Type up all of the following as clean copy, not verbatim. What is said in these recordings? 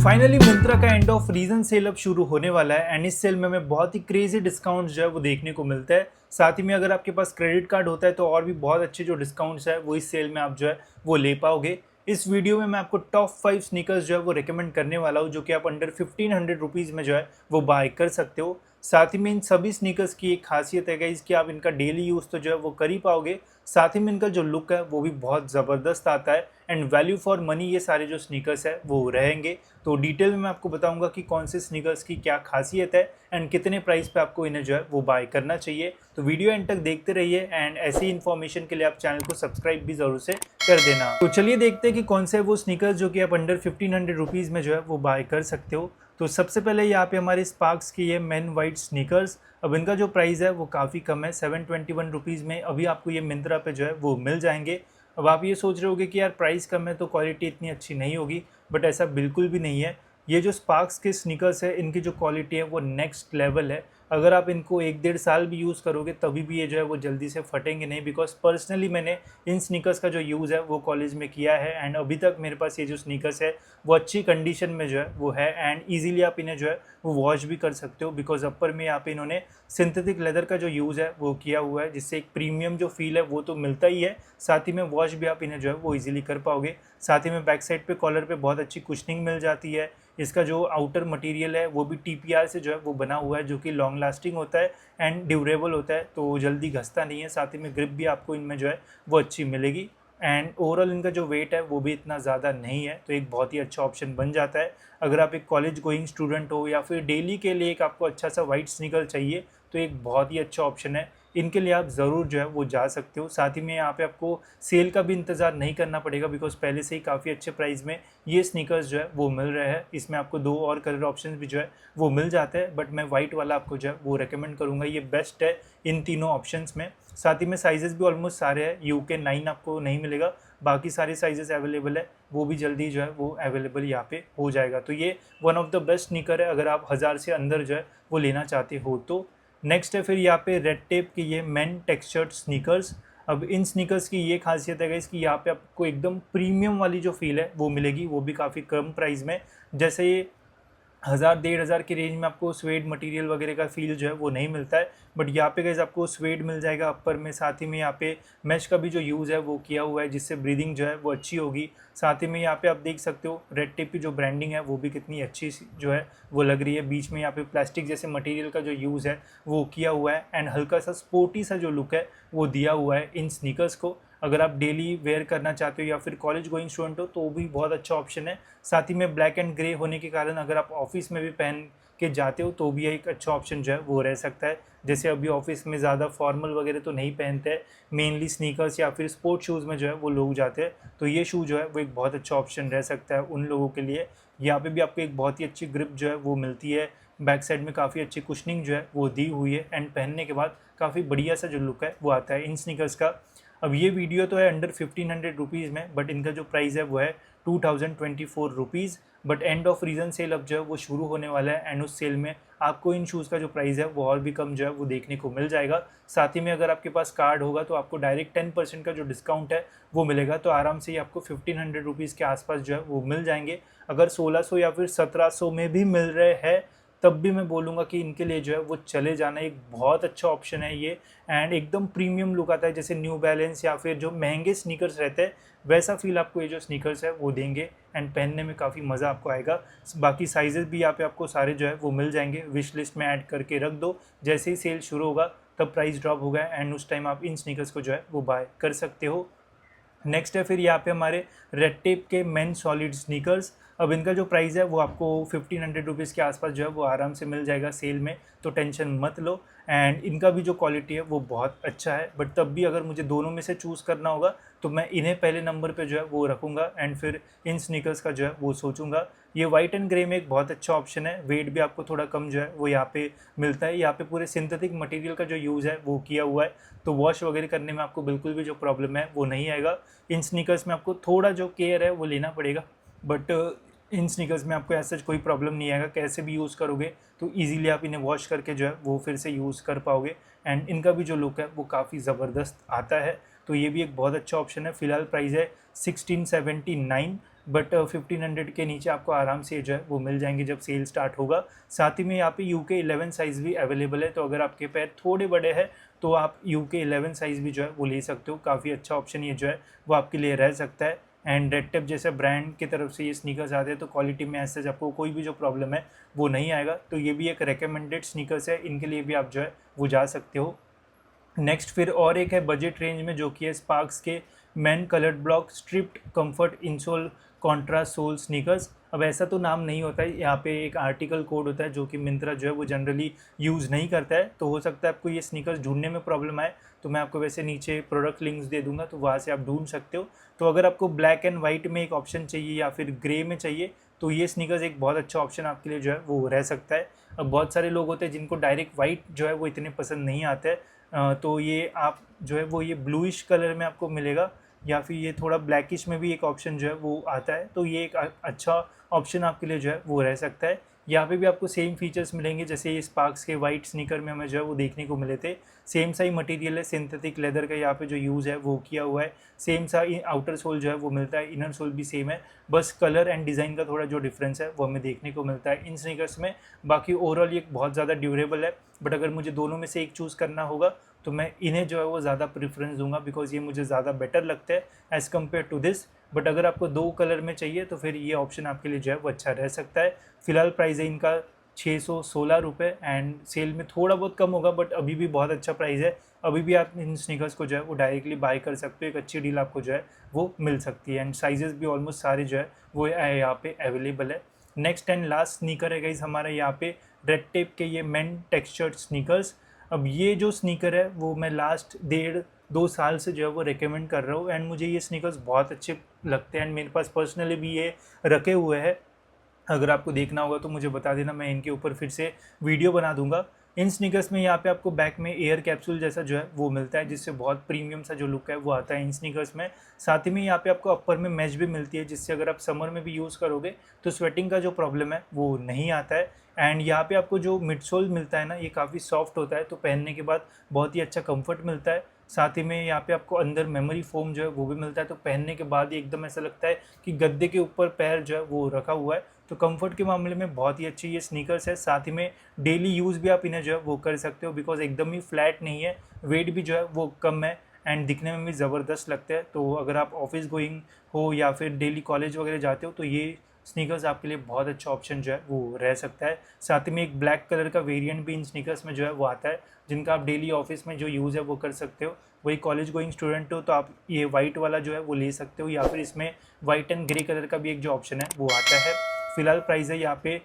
Finally Myntra का and of reason sale अब शुरू होने वाला है एंड इस सेल में हमें बहुत ही क्रेजी डिस्काउंट्स जो है वो देखने को मिलता है। साथ ही में अगर आपके पास क्रेडिट कार्ड होता है तो और भी बहुत अच्छे जो डिस्काउंट्स है वो इस सेल में आप जो है वो ले पाओगे। इस वीडियो में मैं आपको टॉप 5 स्नीकर्स जो है वो रिकमेंड करने वाला हूँ जो कि आप अंडर 1500 रुपीज़ में जो है वो बाय कर सकते हो। साथ ही में इन सभी स्नीकर्स की एक खासियत है गाइस कि आप इनका डेली यूज़ तो जो है वो कर ही पाओगे। साथ ही में इनका जो लुक है वो भी बहुत ज़बरदस्त आता है एंड वैल्यू फॉर मनी ये सारे जो स्नीकर्स है वो रहेंगे। तो डिटेल में मैं आपको बताऊंगा कि कौन से स्नीकर्स की क्या खासियत है एंड कितने प्राइस पे आपको इन्हें जो है वो बाय करना चाहिए। तो वीडियो एंड तक देखते रहिए एंड ऐसी इन्फॉर्मेशन के लिए आप चैनल को सब्सक्राइब भी ज़रूर से कर देना। तो चलिए देखते हैं कि कौन से वो स्नीकर्स जो कि आप अंडर 1500 रुपीज़ में जो है वो बाय कर सकते हो। तो सबसे पहले यहाँ पे हमारे स्पार्क्स की ये मेन वाइट स्नीकर्स। अब इनका जो प्राइस है वो काफ़ी कम है, 721 रुपीज़ में अभी आपको ये मिंत्रा पे जो है वो मिल जाएंगे। अब आप ये सोच रहे होगे कि यार प्राइस कम है तो क्वालिटी इतनी अच्छी नहीं होगी, बट ऐसा बिल्कुल भी नहीं है। ये जो स्पार्क्स के स्नीकर्स है इनकी जो क्वालिटी है वो नेक्स्ट लेवल है। अगर आप इनको 1-1.5 साल भी यूज़ करोगे तभी भी ये जो है वो जल्दी से फटेंगे नहीं, बिकॉज पर्सनली मैंने इन स्नीकर्स का जो यूज़ है वो कॉलेज में किया है एंड अभी तक मेरे पास ये जो स्नीकर्स है वो अच्छी कंडीशन में जो है वो है एंड ईजिली आप इन्हें जो है वो वॉश भी कर सकते हो, बिकॉज अपर में यहाँ पे इन्होंने सिंथेटिक लेदर का जो यूज़ है वो किया हुआ है जिससे एक प्रीमियम जो फील है वो तो मिलता ही है, साथ ही में वॉश भी आप इन्हें जो है वो ईजिली कर पाओगे। साथ ही में बैक साइड पे कॉलर पे बहुत अच्छी कुशनिंग मिल जाती है। इसका जो आउटर मटेरियल है वो भी टीपीआर से जो है वो बना हुआ है जो कि लॉन्ग लास्टिंग होता है एंड ड्यूरेबल होता है, तो जल्दी घसता नहीं है। साथ ही में ग्रिप भी आपको इनमें जो है वो अच्छी मिलेगी एंड ओवरऑल इनका जो वेट है वो भी इतना ज़्यादा नहीं है, तो एक बहुत ही अच्छा ऑप्शन बन जाता है। अगर आप एक कॉलेज गोइंग स्टूडेंट हो या फिर डेली के लिए एक आपको अच्छा सा वाइट स्नीकर चाहिए तो एक बहुत ही अच्छा ऑप्शन है, इनके लिए आप ज़रूर जो है वो जा सकते हो। साथ ही में यहाँ पे आपको सेल का भी इंतज़ार नहीं करना पड़ेगा, बिकॉज पहले से ही काफ़ी अच्छे प्राइस में ये स्नीकर्स जो है वो मिल रहे हैं। इसमें आपको 2 और कलर ऑप्शन भी जो है वो मिल जाते हैं, बट मैं वाइट वाला आपको जो है वो रेकमेंड करूँगा, ये बेस्ट है इन तीनों ऑप्शंस में। साथ ही में साइजेस भी ऑलमोस्ट सारे हैं, यूके 9 आपको नहीं मिलेगा, बाकी सारे साइजेस अवेलेबल है, वो भी जल्दी जो है वो अवेलेबल यहाँ पे हो जाएगा। तो ये one of the best sneaker है अगर आप 1000 से अंदर जो है वो लेना चाहते हो तो। नेक्स्ट है फिर यहाँ पे रेड टेप की ये मेन टेक्सचर्ड स्नीकर्स। अब इन स्नीकर्स की ये खासियत है इसकी यहाँ पे आपको एकदम प्रीमियम वाली जो फील है वो मिलेगी, वो भी काफ़ी कम प्राइस में। जैसे ये 1000-1500 की रेंज में आपको स्वेड मटेरियल वगैरह का फील जो है वो नहीं मिलता है, बट यहाँ पे गाइस आपको स्वेड मिल जाएगा अपर में। साथ ही में यहाँ पे मैश का भी जो यूज़ है वो किया हुआ है जिससे ब्रीदिंग जो है वो अच्छी होगी। साथ ही में यहाँ पे आप देख सकते हो रेड टेप की जो ब्रांडिंग है वो भी कितनी अच्छी जो है वो लग रही है। बीच में यहाँ पे प्लास्टिक जैसे मटेरियल का जो यूज़ है वो किया हुआ है एंड हल्का सा स्पोर्टी सा जो लुक है वो दिया हुआ है इन स्नीकर्स को। अगर आप डेली वेयर करना चाहते हो या फिर कॉलेज गोइंग स्टूडेंट हो तो भी बहुत अच्छा ऑप्शन है। साथ ही में ब्लैक एंड ग्रे होने के कारण अगर आप ऑफिस में भी पहन के जाते हो तो भी एक अच्छा ऑप्शन जो है वो रह सकता है। जैसे अभी ऑफिस में ज़्यादा फॉर्मल वगैरह तो नहीं पहनते हैं, मेनली स्नीकर्स या फिर स्पोर्ट शूज़ में जो है वो लोग जाते हैं, तो ये शू जो है वो एक बहुत अच्छा ऑप्शन रह सकता है उन लोगों के लिए। यहाँ पे भी आपको एक बहुत ही अच्छी ग्रिप जो है वो मिलती है, बैक साइड में काफ़ी अच्छी कुशनिंग जो है वो दी हुई है एंड पहनने के बाद काफ़ी बढ़िया सा जो लुक है वो आता है इन स्नीकर्स का। अब ये वीडियो तो है अंडर 1500 रुपीज़ में, बट इनका जो प्राइस है वो है 2024 rupees. But end of reason sale अब जो है वो शुरू होने वाला है एंड उस सेल में आपको इन शूज़ का जो प्राइस है वो और भी कम जो है वो देखने को मिल जाएगा। साथ ही में अगर आपके पास कार्ड होगा तो आपको डायरेक्ट 10% का जो डिस्काउंट है वो मिलेगा, तो आराम से ही आपको 1500 रुपीज़ के आसपास जो है वो मिल जाएंगे। अगर 1600 या फिर 1700 में भी मिल रहे हैं तब भी मैं बोलूँगा कि इनके लिए जो है वो चले जाना एक बहुत अच्छा ऑप्शन है ये एंड एकदम प्रीमियम लुक आता है। जैसे न्यू बैलेंस या फिर जो महंगे स्नीकर्स रहते हैं वैसा फील आपको ये जो स्नीकर्स है वो देंगे एंड पहनने में काफ़ी मज़ा आपको आएगा। बाकी साइजेस भी यहाँ पे आपको सारे जो है वो मिल जाएंगे, विश लिस्ट में ऐड करके रख दो, जैसे ही सेल शुरू होगा तब प्राइस ड्रॉप होगा एंड उस टाइम आप इन स्नीकर्स को जो है वो बाय कर सकते हो। नेक्स्ट है फिर यहाँ पे हमारे रेड टेप के मेन सॉलिड स्नीकर्स। अब इनका जो प्राइस है वो आपको 1500 रुपीज़ के आसपास जो है वो आराम से मिल जाएगा सेल में, तो टेंशन मत लो। एंड इनका भी जो क्वालिटी है वो बहुत अच्छा है, बट तब भी अगर मुझे दोनों में से चूज़ करना होगा तो मैं इन्हें पहले नंबर पे जो है वो रखूँगा एंड फिर इन स्नीकर्स का जो है वो सोचूंगा। ये वाइट एंड ग्रे में एक बहुत अच्छा ऑप्शन है, वेट भी आपको थोड़ा कम जो है वो यहाँ पे मिलता है। यहाँ पे पूरे सिंथेटिक मटेरियल का जो यूज़ है वो किया हुआ है, तो वॉश वगैरह करने में आपको बिल्कुल भी जो प्रॉब्लम है वो नहीं आएगा। इन स्नीकर्स में आपको थोड़ा जो केयर है वो लेना पड़ेगा, बट इन स्नीकर्स में आपको ऐसा कोई प्रॉब्लम नहीं आएगा, कैसे भी यूज़ करोगे तो इजीली आप इन्हें वॉश करके जो है वो फिर से यूज़ कर पाओगे एंड इनका भी जो लुक है वो काफ़ी ज़बरदस्त आता है। तो ये भी एक बहुत अच्छा ऑप्शन है। फिलहाल प्राइस है 1679 बट 1500 के नीचे आपको आराम से जो है वो मिल जाएंगे जब सेल स्टार्ट होगा। साथ ही में यहाँ पे यूके 11 साइज़ भी अवेलेबल है, तो अगर आपके पैर थोड़े बड़े हैं तो आप यूके 11 साइज़ भी जो है वो ले सकते हो। काफ़ी अच्छा ऑप्शन ये जो है वो आपके लिए रह सकता है। एंड रेड टेप जैसे ब्रांड की तरफ से ये स्नीकर्स आते हैं तो क्वालिटी में ऐसे आपको कोई भी जो प्रॉब्लम है वो नहीं आएगा, तो ये भी एक रिकमेंडेड स्नीकर्स है, इनके लिए भी आप जो है वो जा सकते हो। नेक्स्ट फिर और एक है बजट रेंज में, जो कि है स्पार्क्स के men coloured block striped comfort insole contrast sole sneakers. अब ऐसा तो नाम नहीं होता है, यहाँ पे एक आर्टिकल कोड होता है जो कि मिंत्रा जो है वो जनरली यूज़ नहीं करता है, तो हो सकता है आपको ये स्नीकर्स ढूंढने में प्रॉब्लम आए, तो मैं आपको वैसे नीचे प्रोडक्ट लिंक्स दे दूंगा, तो वहाँ से आप ढूंढ सकते हो। तो अगर आपको ब्लैक एंड वाइट में एक ऑप्शन चाहिए या फिर ग्रे में चाहिए, तो ये स्नीकर्स एक बहुत अच्छा ऑप्शन आपके लिए जो है वो रह सकता है। अब बहुत सारे लोग होते हैं जिनको डायरेक्ट वाइट जो है वो इतने पसंद नहीं आते हैं, तो ये आप जो है वो ये ब्लूइश कलर में आपको मिलेगा, या फिर ये थोड़ा ब्लैकिश में भी एक ऑप्शन जो है वो आता है, तो ये एक अच्छा ऑप्शन आपके लिए जो है वो रह सकता है। यहाँ पे भी आपको सेम फीचर्स मिलेंगे जैसे ये स्पार्क्स के वाइट स्नीकर में हमें जो है वो देखने को मिले थे। सेम सा ही मटेरियल है, सिंथेटिक लेदर का यहाँ पे जो यूज़ है वो किया हुआ है। सेम सा आउटर सोल जो है वो मिलता है, इनर सोल भी सेम है, बस कलर एंड डिज़ाइन का थोड़ा जो डिफरेंस है वो हमें देखने को मिलता है इन स्नीकर्स में। बाकी ओवरऑल ये बहुत ज़्यादा ड्यूरेबल है, बट अगर मुझे दोनों में से एक चूज़ करना होगा तो मैं इन्हें जो है वो ज़्यादा प्रेफरेंस दूंगा, बिकॉज ये मुझे ज़्यादा बेटर लगता है as compare to this. But अगर आपको दो कलर में चाहिए तो फिर ये ऑप्शन आपके लिए जो है वो अच्छा रह सकता है। फिलहाल प्राइस है इनका 616 रुपये, एंड सेल में थोड़ा बहुत कम होगा, बट अभी भी बहुत अच्छा प्राइस है। अभी भी आप इन स्नीकर्स को जो है वो डायरेक्टली बाय कर सकते हो, एक अच्छी डील आपको जो है वो मिल सकती है। एंड साइजेस भी ऑलमोस्ट सारे जो है वो यहाँ पे अवेलेबल है। नेक्स्ट एंड लास्ट स्नीकर है गाइस हमारे यहाँ पे रेड टेप के ये मेन टेक्सचर्ड स्नीकर्स। अब ये जो स्नीकर है वो मैं लास्ट 1.5-2 साल से जो है वो रिकमेंड कर रहा हूँ, एंड मुझे ये स्नीकर्स बहुत अच्छे लगते हैं, एंड मेरे पास पर्सनली भी ये रखे हुए हैं। अगर आपको देखना होगा तो मुझे बता देना, मैं इनके ऊपर फिर से वीडियो बना दूंगा। इन स्नीकर्स में यहाँ पे आपको बैक में एयर कैप्सूल जैसा जो है वो मिलता है, जिससे बहुत प्रीमियम सा जो लुक है वो आता है इन स्नीकर्स में। साथ ही में यहाँ पे आपको अपर में मैच भी मिलती है, जिससे अगर आप समर में भी यूज़ करोगे तो स्वेटिंग का जो प्रॉब्लम है वो नहीं आता है। एंड यहाँ पे आपको जो मिडसोल मिलता है ना, ये काफ़ी सॉफ्ट होता है, तो पहनने के बाद बहुत ही अच्छा कंफर्ट मिलता है। साथ ही में यहाँ पे आपको अंदर मेमोरी फोम जो है वो भी मिलता है, तो पहनने के बाद ही एकदम ऐसा लगता है कि गद्दे के ऊपर पैर जो है वो रखा हुआ है। तो कंफर्ट के मामले में बहुत ही अच्छी ये स्नीकर्स है। साथ ही में डेली यूज़ भी आप इन्हें जो है वो कर सकते हो, बिकॉज एकदम ही फ्लैट नहीं है, वेट भी जो है वो कम है, एंड दिखने में भी ज़बरदस्त लगते हैं। तो अगर आप ऑफिस गोइंग हो या फिर डेली कॉलेज वगैरह जाते हो तो ये स्नीकर्स आपके लिए बहुत अच्छा ऑप्शन जो है वो रह सकता है। साथ ही में एक ब्लैक कलर का वेरिएंट भी इन स्नीकर्स में जो है वो आता है, जिनका आप डेली ऑफिस में जो यूज़ है वो कर सकते हो। वही कॉलेज गोइंग स्टूडेंट हो तो आप ये वाइट वाला जो है वो ले सकते हो, या फिर इसमें वाइट एंड ग्रे कलर का भी एक जो ऑप्शन है वो आता है। फिलहाल प्राइस है यहाँ पे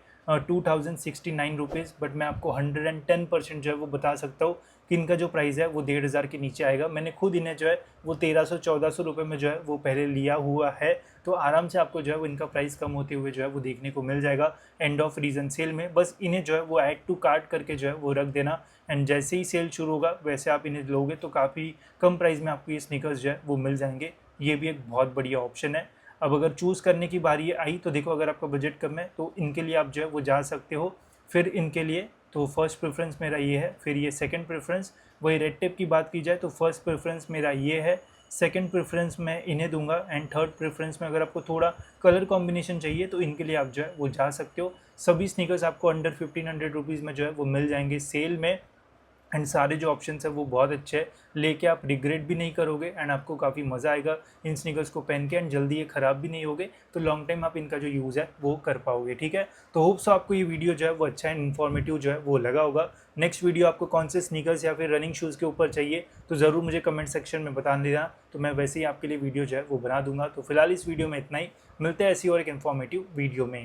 2069 रुपीज़, बट मैं आपको 110% जो है वो बता सकता हूँ कि इनका जो प्राइस है वो 1500 के नीचे आएगा। मैंने खुद इन्हें जो है वो 1300-1400 रुपये में जो है वो पहले लिया हुआ है, तो आराम से आपको जो है वो इनका प्राइस कम होते हुए जो है वो देखने को मिल जाएगा एंड ऑफ रीजन सेल में। बस इन्हें जो है वो ऐड टू कार्ट करके जो है वो रख देना, एंड जैसे ही सेल शुरू होगा वैसे आप इन्हें लोगे तो काफ़ी कम प्राइस में आपको ये स्नीकर्स जो है वो मिल जाएंगे। ये भी एक बहुत बढ़िया ऑप्शन है। अब अगर चूज़ करने की बारी आई तो देखो, अगर आपका बजट कम है तो इनके लिए आप जो है वो जा सकते हो। फिर इनके लिए तो फर्स्ट प्रेफरेंस मेरा ये है, फिर ये सेकंड प्रेफरेंस। वही रेड टेप की बात की जाए तो फर्स्ट प्रेफरेंस मेरा ये है, सेकंड प्रेफरेंस मैं इन्हें दूंगा, एंड थर्ड प्रेफरेंस में अगर आपको थोड़ा कलर कॉम्बिनेशन चाहिए तो इनके लिए आप जो है वो जा सकते हो। सभी स्नीकर्स आपको अंडर 1500 रुपीज़ में जो है वो मिल जाएंगे सेल में, एंड सारे जो ऑप्शंस है वो बहुत अच्छे हैं, लेके आप रिग्रेट भी नहीं करोगे, एंड आपको काफ़ी मज़ा आएगा इन स्नीकर्स को पहन के, एंड जल्दी ये ख़राब भी नहीं होगे, तो लॉन्ग टाइम आप इनका जो यूज़ है वो कर पाओगे। ठीक है, तो होप सो आपको ये वीडियो जो है वो अच्छा एंड इन्फॉर्मेटिव जो है वो लगा होगा। नेक्स्ट वीडियो आपको कौन से स्नीकर्स या फिर रनिंग शूज़ के ऊपर चाहिए तो ज़रूर मुझे कमेंट सेक्शन में बता देना, तो मैं वैसे ही आपके लिए वीडियो जो है वो बना दूंगा। तो फिलहाल इस वीडियो में इतना ही, मिलते हैं ऐसी और एक इन्फॉर्मेटिव वीडियो में।